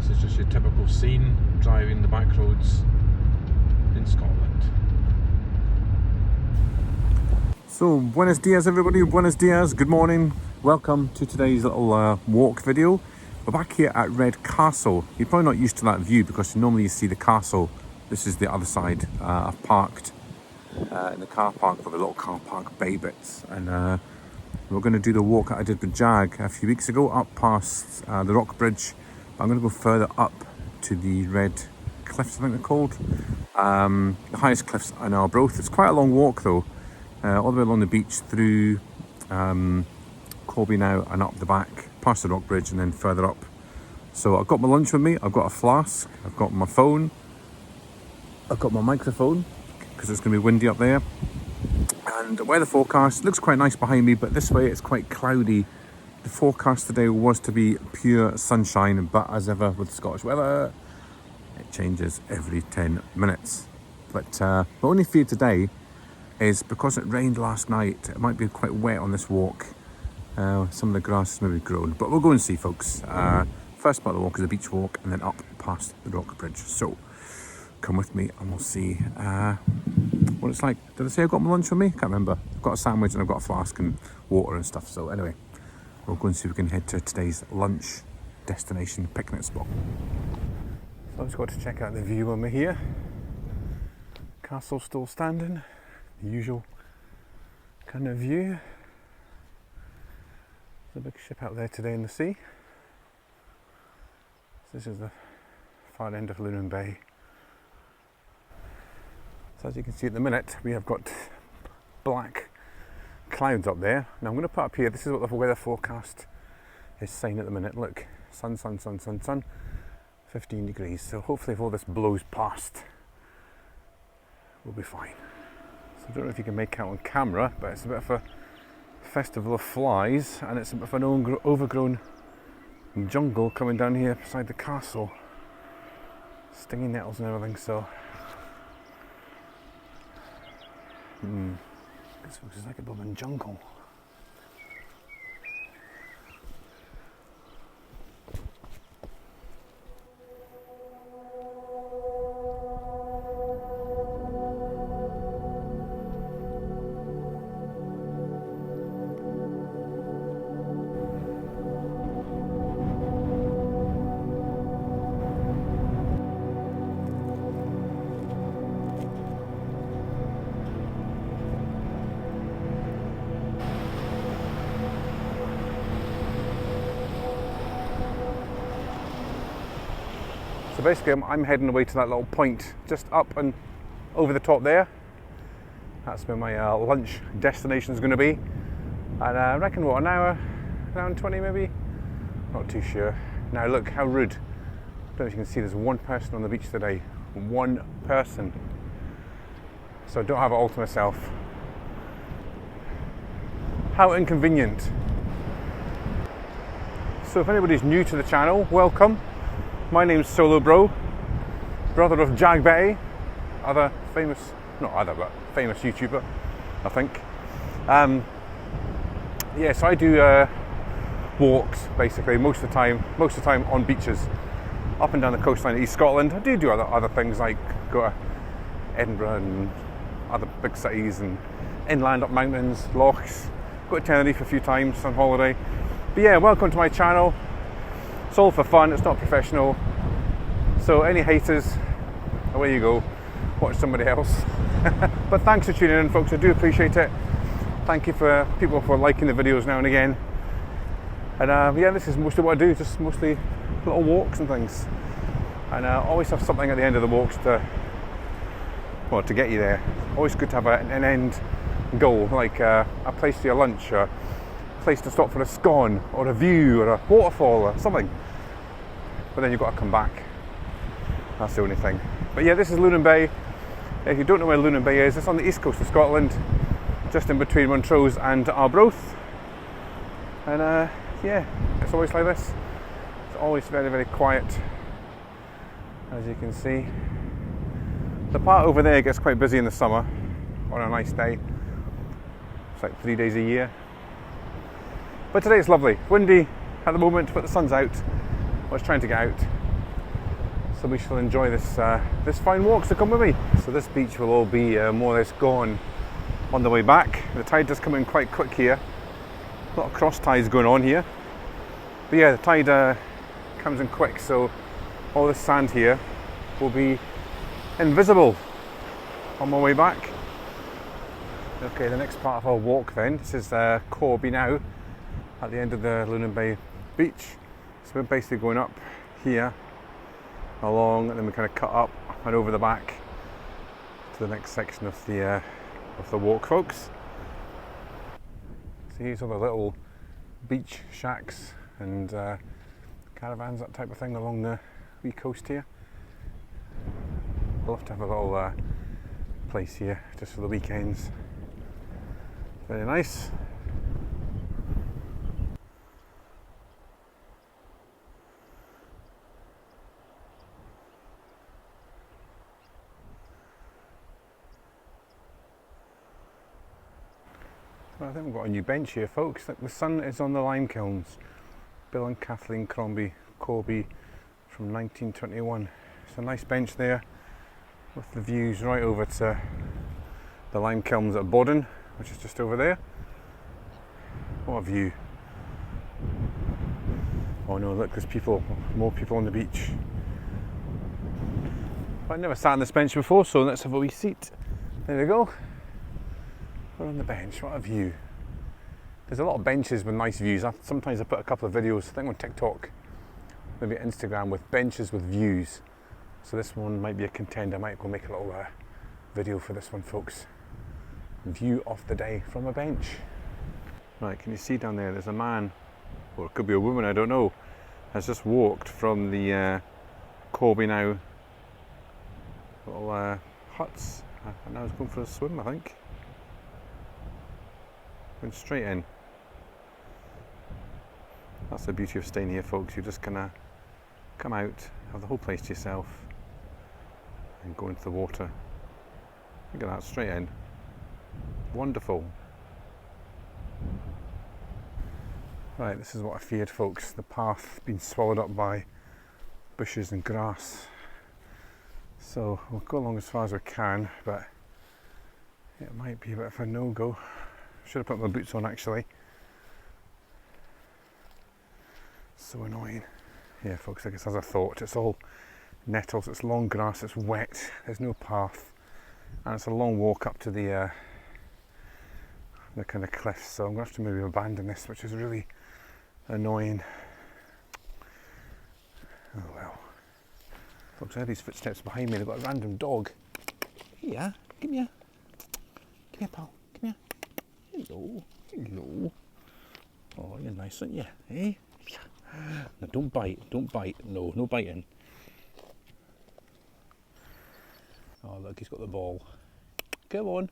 This is just your typical scene, driving the back roads in Scotland. So, buenos dias everybody, buenos dias, good morning. Welcome to today's little walk video. We're back here at Red Castle. You're probably not used to that view because normally you see the castle. This is the other side. I've parked in the car park for the little car park bay bits. And we're going to do the walk that I did with Jag a few weeks ago, up past the rock bridge. I'm going to go further up to the Red Cliffs, I think they're called. The highest cliffs in Arbroath. It's quite a long walk though. All the way along the beach through Colby now and up the back, past the rock bridge and then further up. So I've got my lunch with me, I've got a flask, I've got my phone, I've got my microphone because it's going to be windy up there. And weather forecast looks quite nice behind me, but this way it's quite cloudy. The forecast today was to be pure sunshine, but as ever with Scottish weather, it changes every 10 minutes. But my only fear today is because it rained last night, it might be quite wet on this walk. Some of the grass is maybe grown, but we'll go and see, folks. First part of the walk is a beach walk and then up past the rock bridge. So come with me and we'll see what it's like. Did I say I got my lunch with me? Can't remember. I've got a sandwich and I've got a flask and water and stuff. So anyway, we'll go and see if we can head to today's lunch destination picnic spot. So I've just got to check out the view when we're here. Castle still standing. The usual kind of view. There's a big ship out there today in the sea. So this is the far end of Lunan Bay. So as you can see at the minute, we have got black clouds up there. Now I'm going to put up here, this is what the weather forecast is saying at the minute. Look, sun, 15 degrees. So hopefully if all this blows past, we'll be fine. So I don't know if you can make out on camera, but it's a bit of a festival of flies and it's a bit of an overgrown jungle coming down here beside the castle. Stinging nettles and everything, so this looks like a blooming jungle. So basically I'm heading away to that little point just up and over the top there. That's where my lunch destination is going to be. And I reckon what, an hour, around 20 maybe? Not too sure. Now look how rude. I don't know if you can see there's one person on the beach today. One person. So I don't have it all to myself. How inconvenient. So if anybody's new to the channel, welcome. My name's Solo Bro, brother of Jag Betty, famous YouTuber, I think. Yeah, so I do walks basically most of the time on beaches, up and down the coastline of East Scotland. I do other things like go to Edinburgh and other big cities and inland up mountains, lochs. Go to Tenerife a few times on holiday. But yeah, welcome to my channel. It's all for fun, it's not professional. So any haters, away you go, watch somebody else. But thanks for tuning in, folks, I do appreciate it. Thank you for people for liking the videos now and again. And yeah, this is mostly what I do, just mostly little walks and things. And I always have something at the end of the walks to get you there. Always good to have an end goal, like a place for your lunch, or a place to stop for a scone, or a view, or a waterfall, or something. But then you've got to come back. That's the only thing. But yeah, this is Lunan Bay. If you don't know where Lunan Bay is, it's on the east coast of Scotland, just in between Montrose and Arbroath. And yeah, it's always like this. It's always very, very quiet, as you can see. The part over there gets quite busy in the summer, on a nice day. It's like 3 days a year. But today it's lovely. Windy at the moment, but the sun's out. I was trying to get out. So we shall enjoy this fine walk, so come with me. So this beach will all be more or less gone on the way back. The tide does come in quite quick here. A lot of cross tides going on here. But yeah, the tide comes in quick, so all this sand here will be invisible on my way back. Okay, the next part of our walk then, this is Corby now, at the end of the Lunan Bay beach. So we're basically going up here, along, and then we kind of cut up and over the back to the next section of the walk, folks. So here's all the little beach shacks and caravans, that type of thing, along the wee coast here. I'd love to have a little place here just for the weekends. Very nice. Well, I think we've got a new bench here, folks. The sun is on the lime kilns. Bill and Kathleen Crombie Corby from 1921. It's a nice bench there with the views right over to the lime kilns at Bodden, which is just over there. What a view. Oh no, look, there's people, more people on the beach. I've never sat on this bench before, so let's have a wee seat. There we go. We're on the bench, what a view. There's a lot of benches with nice views. Sometimes I put a couple of videos, I think on TikTok, maybe Instagram, with benches with views. So this one might be a contender. I might go make a little video for this one, folks. View of the day from a bench. Right, can you see down there, there's a man, or it could be a woman, I don't know, has just walked from the Corby now little huts, and now he's going for a swim, I think. Going straight in. That's the beauty of staying here, folks. You're just gonna come out, have the whole place to yourself, and go into the water. Look at that, straight in. Wonderful. Right, this is what I feared, folks. The path being swallowed up by bushes and grass. So we'll go along as far as we can, but it might be a bit of a no-go. Should have put my boots on, actually. So annoying. Yeah, folks, I guess as I thought, it's all nettles, it's long grass, it's wet, there's no path, and it's a long walk up to the kind of cliffs, so I'm going to have to maybe abandon this, which is really annoying. Oh well. Folks, I heard these footsteps behind me. They've got a random dog. Here, come here. Come here, pal. Come here. Hello. Hello. Oh, you're nice, aren't you? Eh? No, don't bite. Don't bite. No, no biting. Oh, look, he's got the ball. Come on.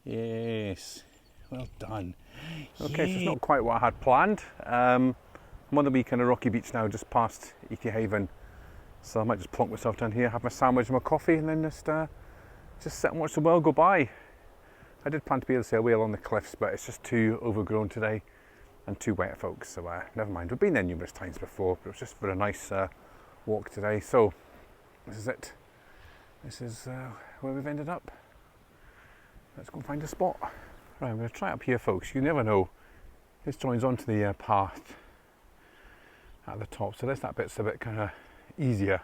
Yes. Well done. Okay, so it's not quite what I had planned. I'm on the wee kind of rocky beach now, just past Ethie Haven. So I might just plonk myself down here, have my sandwich and my coffee, and then just sit and watch the world go by. I did plan to be able to see a whale on the cliffs, but it's just too overgrown today and too wet, folks. So never mind. We've been there numerous times before, but it was just for a nice walk today. So this is it. This is where we've ended up. Let's go and find a spot. Right, I'm going to try up here, folks. You never know. This joins onto the path at the top, so that bit's a bit kind of easier.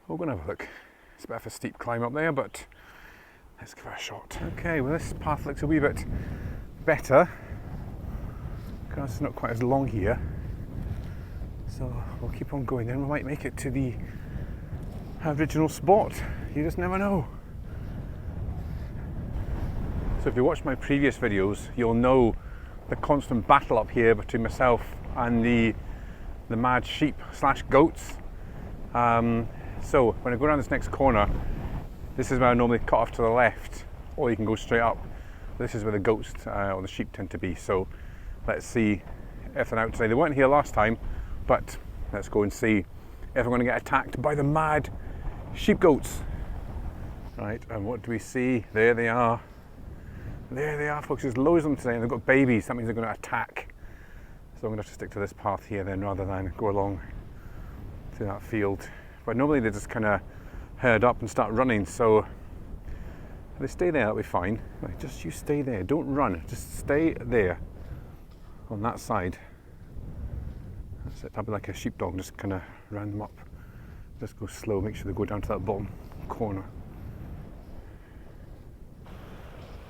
We're going to have a look. It's a bit of a steep climb up there, but let's give it a shot. Okay, well this path looks a wee bit better. Grass is not quite as long here, so we'll keep on going. Then we might make it to the original spot. You just never know. So if you watch my previous videos, you'll know the constant battle up here between myself and the mad sheep / goats. So when I go around this next corner, this is where I normally cut off to the left, or you can go straight up. This is where the goats or the sheep tend to be. So let's see if they're out today. They weren't here last time, but let's go and see if I'm going to get attacked by the mad sheep goats. Right, and what do we see? There they are. There they are, folks. There's loads of them today, and they've got babies. That means they're going to attack. So I'm going to have to stick to this path here then rather than go along through that field. But normally they just kind of herd up and start running, so if they stay there, that'll be fine. Right, just you stay there, don't run, just stay there on that side. That's it, I'll be like a sheepdog, just kind of round them up. Just go slow, make sure they go down to that bottom corner.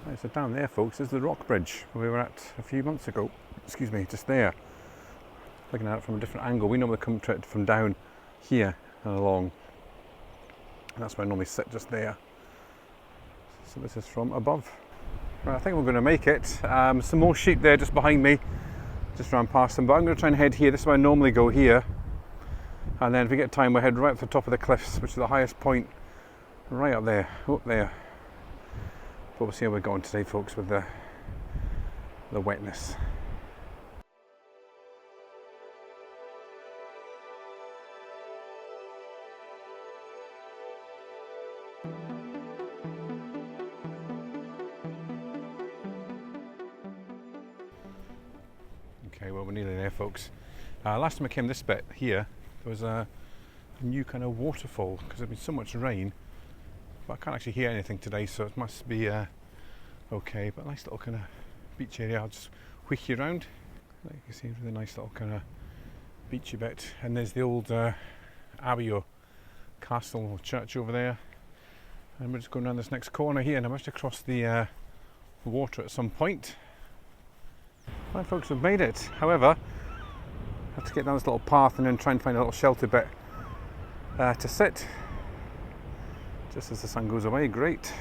Right, so down there, folks, is the rock bridge where we were at a few months ago. Excuse me, just there. Looking at it from a different angle. We normally come to it from down here and along. And that's where I normally sit, just there. So this is from above. Right, I think we're going to make it. Some more sheep there just behind me. Just ran past them, but I'm going to try and head here. This is where I normally go here. And then if we get time, we'll head right up to the top of the cliffs, which is the highest point. Right up there, up there. But we'll see how we're going today, folks, with the wetness. Okay, well, we're nearly there, folks. Last time I came this bit here, there was a new kind of waterfall because there's been so much rain. But I can't actually hear anything today, so it must be okay. But a nice little kind of beach area. I'll just whisk you around. Like you can see, really nice little kind of beachy bit. And there's the old abbey or castle or church over there. And we're just going around this next corner here, and I must have crossed the water at some point. Right, folks, we've made it. However, I have to get down this little path and then try and find a little shelter bit to sit. Just as the sun goes away, great.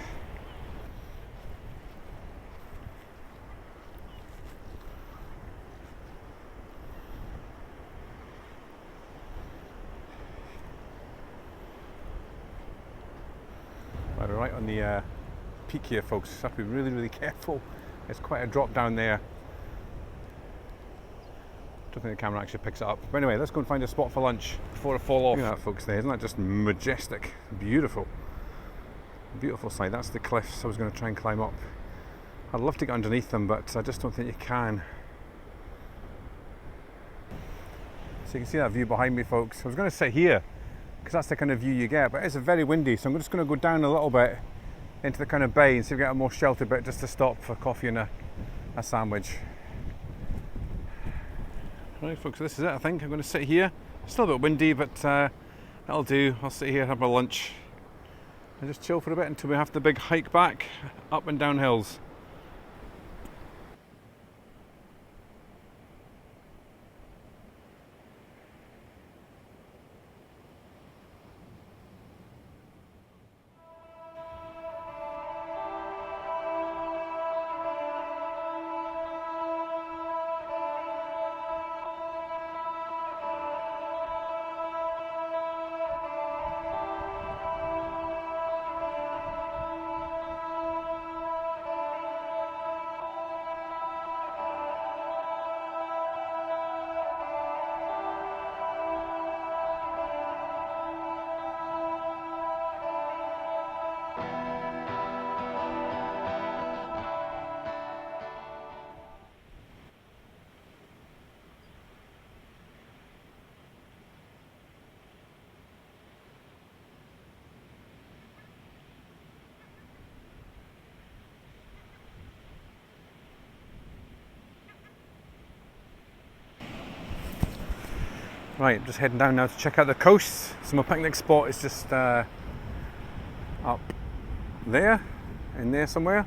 Right, we're right on the peak here, folks. You have to be really, really careful. It's quite a drop down there. I don't think the camera actually picks it up. But anyway, let's go and find a spot for lunch before I fall off. Look at that, folks, there. Isn't that just majestic? Beautiful. Beautiful sight. That's the cliffs I was going to try and climb up. I'd love to get underneath them, but I just don't think you can. So you can see that view behind me, folks. I was going to sit here because that's the kind of view you get, but it's very windy, so I'm just going to go down a little bit into the kind of bay and see if we get a more sheltered bit just to stop for coffee and a sandwich. Right, folks, this is it. I think I'm going to sit here. It's still a bit windy, but that'll do. I'll sit here, have my lunch, and just chill for a bit until we have the big hike back up and down hills. Right, just heading down now to check out the coast. So my picnic spot is just up there, in there somewhere.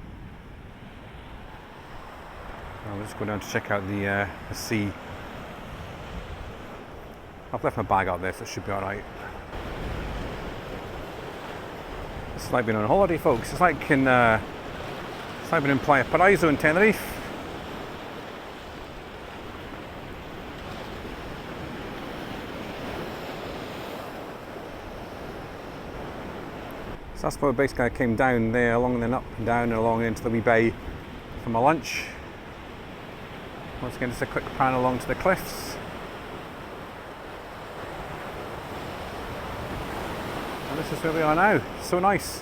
I'll just go down to check out the sea. I've left my bag out there, so it should be alright. It's like being on holiday, folks. It's like being in Playa Paraiso in Tenerife. So that's where basically I came down there, along and then up and down and along into the wee bay for my lunch. Once again, just a quick pan along to the cliffs. And this is where we are now. So nice.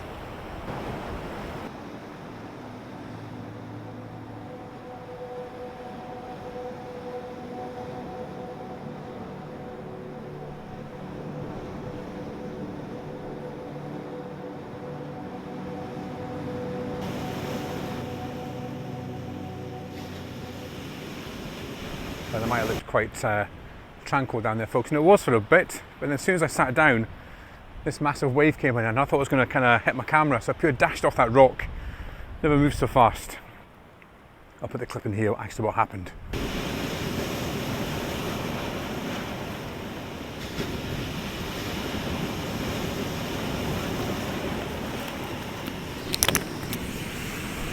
But they might have looked quite tranquil down there, folks. And it was for a bit, but then as soon as I sat down, this massive wave came in and I thought it was going to kind of hit my camera, so I pure dashed off that rock. Never moved so fast. I'll put the clip in here, actually what happened.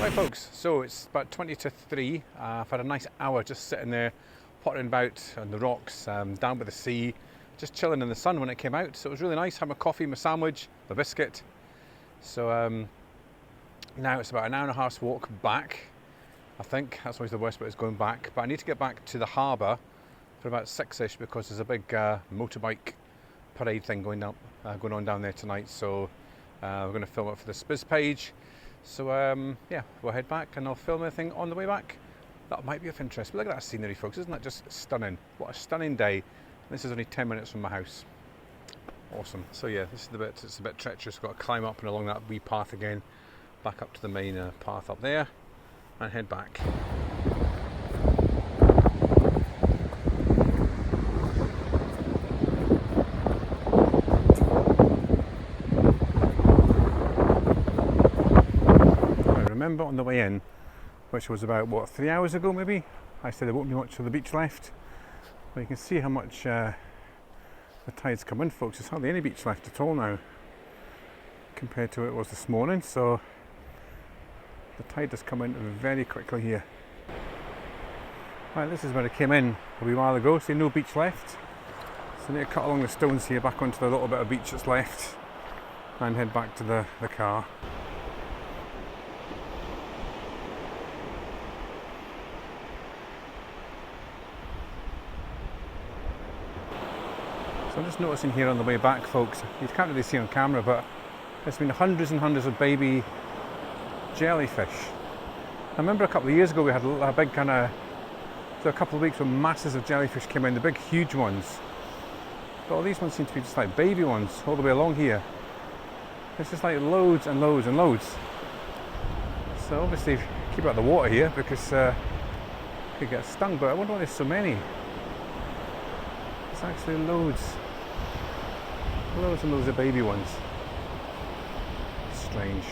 Right folks, so it's about 20 to 3. I've had a nice hour just sitting there, pottering about on the rocks, down by the sea, just chilling in the sun when it came out. So it was really nice, had my coffee, my sandwich, my biscuit. So now it's about an hour and a half's walk back. I think that's always the worst bit, is going back. But I need to get back to the harbour for about 6ish because there's a big motorbike parade thing going on down there tonight. So we're going to film it for the Spiz page. So yeah, we'll head back and I'll film everything on the way back. That might be of interest. But look at that scenery, folks. Isn't that just stunning? What a stunning day. This is only 10 minutes from my house. Awesome. So yeah, this is the bit, it's a bit treacherous. Got to climb up and along that wee path again, back up to the main path up there and head back. Remember on the way in, which was about what, 3 hours ago maybe, I said there won't be much of the beach left. But you can see how much the tide's come in, folks. There's hardly any beach left at all now compared to what it was this morning. So the tide has come in very quickly here. Right, this is where I came in a wee while ago. See, no beach left, so I need to cut along the stones here back onto the little bit of beach that's left and head back to the car. So I'm just noticing here on the way back, folks, you can't really see on camera, but there's been hundreds and hundreds of baby jellyfish. I remember a couple of years ago we had a big kind of, so a couple of weeks when masses of jellyfish came in, the big huge ones. But all these ones seem to be just like baby ones all the way along here. There's just like loads and loads and loads. So obviously keep out of the water here because you could get stung, but I wonder why there's so many. There's actually loads and loads of baby ones. Strange.